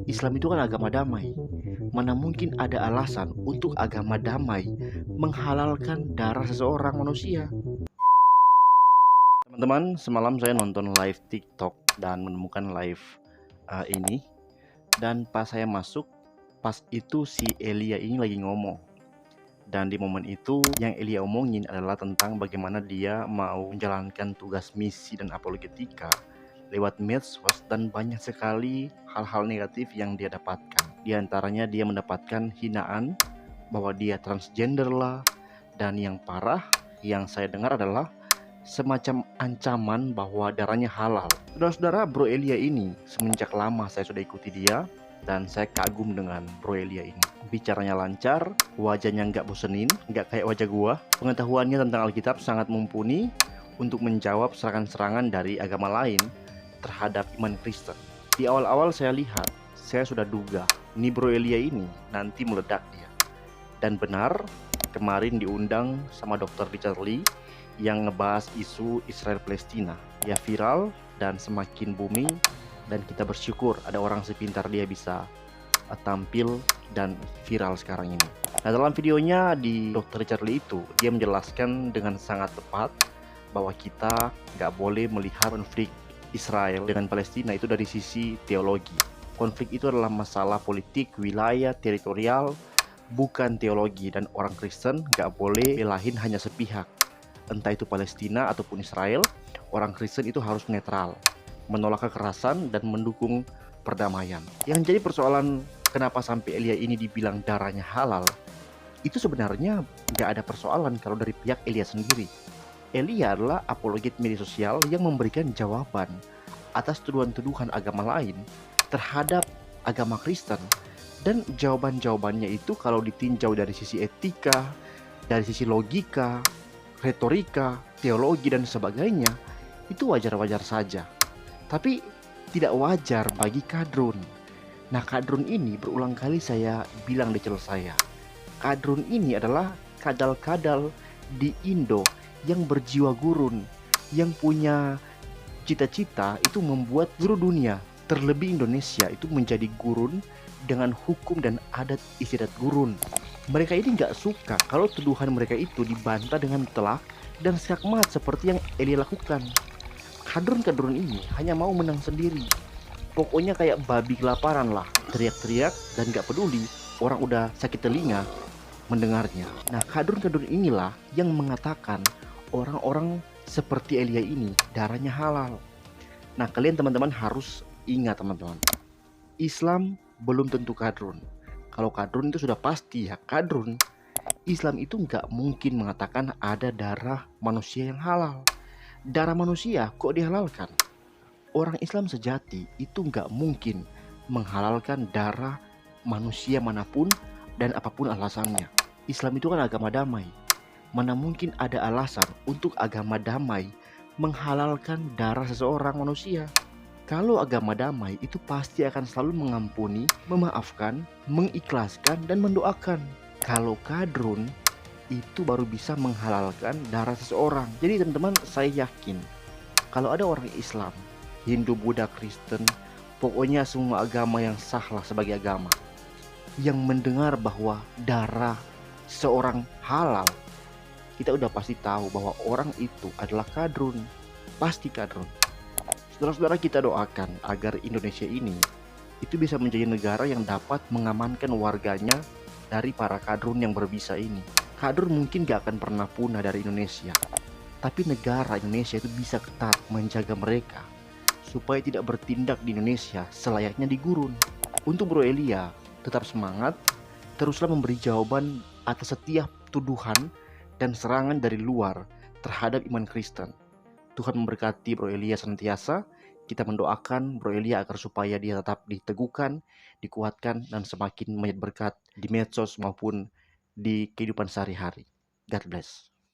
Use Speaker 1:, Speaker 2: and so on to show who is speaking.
Speaker 1: Islam itu kan agama damai. Mana mungkin ada alasan untuk agama damai menghalalkan darah seseorang manusia? Teman-teman, semalam saya nonton live TikTok dan menemukan live ini. Dan pas saya masuk, pas itu si Elia ini lagi ngomong. Dan di momen itu yang Elia omongin adalah tentang bagaimana dia mau menjalankan tugas misi dan apologetika lewat medsos, dan banyak sekali hal-hal negatif yang dia dapatkan. Di antaranya dia mendapatkan hinaan bahwa dia transgender lah, dan yang parah yang saya dengar adalah semacam ancaman bahwa darahnya halal. Saudara-saudara, Bro Elia ini semenjak lama saya sudah ikuti dia, dan saya kagum dengan Bro Elia ini. Bicaranya lancar, wajahnya nggak bosenin, nggak kayak wajah gua. Pengetahuannya tentang Alkitab sangat mumpuni untuk menjawab serangan-serangan dari agama lain terhadap iman Kristen. Di awal-awal saya lihat, saya sudah duga, ini Bro Elia ini nanti meledak dia. Dan benar, kemarin diundang sama Dr. Richard Lee yang ngebahas isu Israel-Palestina. Ya viral dan semakin booming, dan kita bersyukur ada orang sepintar dia bisa tampil dan viral sekarang ini. Nah, dalam videonya di Dr. Richard Lee itu, dia menjelaskan dengan sangat tepat bahwa kita nggak boleh melihat konflik Israel dengan Palestina itu dari sisi teologi. Konflik itu adalah masalah politik, wilayah, teritorial, bukan teologi, dan orang Kristen nggak boleh belahin hanya sepihak. Entah itu Palestina ataupun Israel, orang Kristen itu harus netral, menolak kekerasan dan mendukung perdamaian. Yang jadi persoalan kenapa sampai Elia ini dibilang darahnya halal, itu sebenarnya nggak ada persoalan kalau dari pihak Elia sendiri. Elia adalah apologet media sosial yang memberikan jawaban atas tuduhan-tuduhan agama lain terhadap agama Kristen. Dan jawaban-jawabannya itu kalau ditinjau dari sisi etika, dari sisi logika, retorika, teologi, dan sebagainya, itu wajar-wajar saja. Tapi tidak wajar bagi kadrun. Nah, kadrun ini berulang kali saya bilang di channel saya. Kadrun ini adalah kadal-kadal di Indo yang berjiwa gurun, yang punya cita-cita itu membuat seluruh dunia, terlebih Indonesia, itu menjadi gurun dengan hukum dan adat istiadat gurun. Mereka ini nggak suka kalau tuduhan mereka itu dibantah dengan telak dan skakmat seperti yang Eli lakukan. Kadrun-kadrun ini hanya mau menang sendiri. Pokoknya kayak babi kelaparan lah, teriak-teriak dan gak peduli orang udah sakit telinga mendengarnya. Nah, kadrun-kadrun inilah yang mengatakan orang-orang seperti Elia ini darahnya halal. Nah, kalian teman-teman harus ingat teman-teman, Islam belum tentu kadrun. Kalau kadrun itu sudah pasti ya kadrun. Islam itu nggak mungkin mengatakan ada darah manusia yang halal. Darah manusia kok dihalalkan? Orang Islam sejati itu nggak mungkin menghalalkan darah manusia manapun dan apapun alasannya. Islam itu kan agama damai. Mana mungkin ada alasan untuk agama damai menghalalkan darah seseorang manusia? Kalau agama damai itu pasti akan selalu mengampuni, memaafkan, mengikhlaskan, dan mendoakan. Kalau kadrun itu baru bisa menghalalkan darah seseorang. Jadi teman-teman, saya yakin kalau ada orang Islam, Hindu, Buddha, Kristen, pokoknya semua agama yang sah lah sebagai agama, yang mendengar bahwa darah seorang halal, kita udah pasti tahu bahwa orang itu adalah kadrun. Pasti kadrun. Saudara-saudara, kita doakan agar Indonesia ini itu bisa menjadi negara yang dapat mengamankan warganya dari para kadrun yang berbisa ini. Kadrun mungkin gak akan pernah punah dari Indonesia, tapi negara Indonesia itu bisa ketat menjaga mereka supaya tidak bertindak di Indonesia selayaknya di gurun. Untuk Bro Elia, tetap semangat, teruslah memberi jawaban atas setiap tuduhan dan serangan dari luar terhadap iman Kristen. Tuhan memberkati Bro Elia senantiasa. Kita mendoakan Bro Elia agar supaya dia tetap diteguhkan, dikuatkan, dan semakin banyak berkat di medsos maupun di kehidupan sehari-hari. God bless.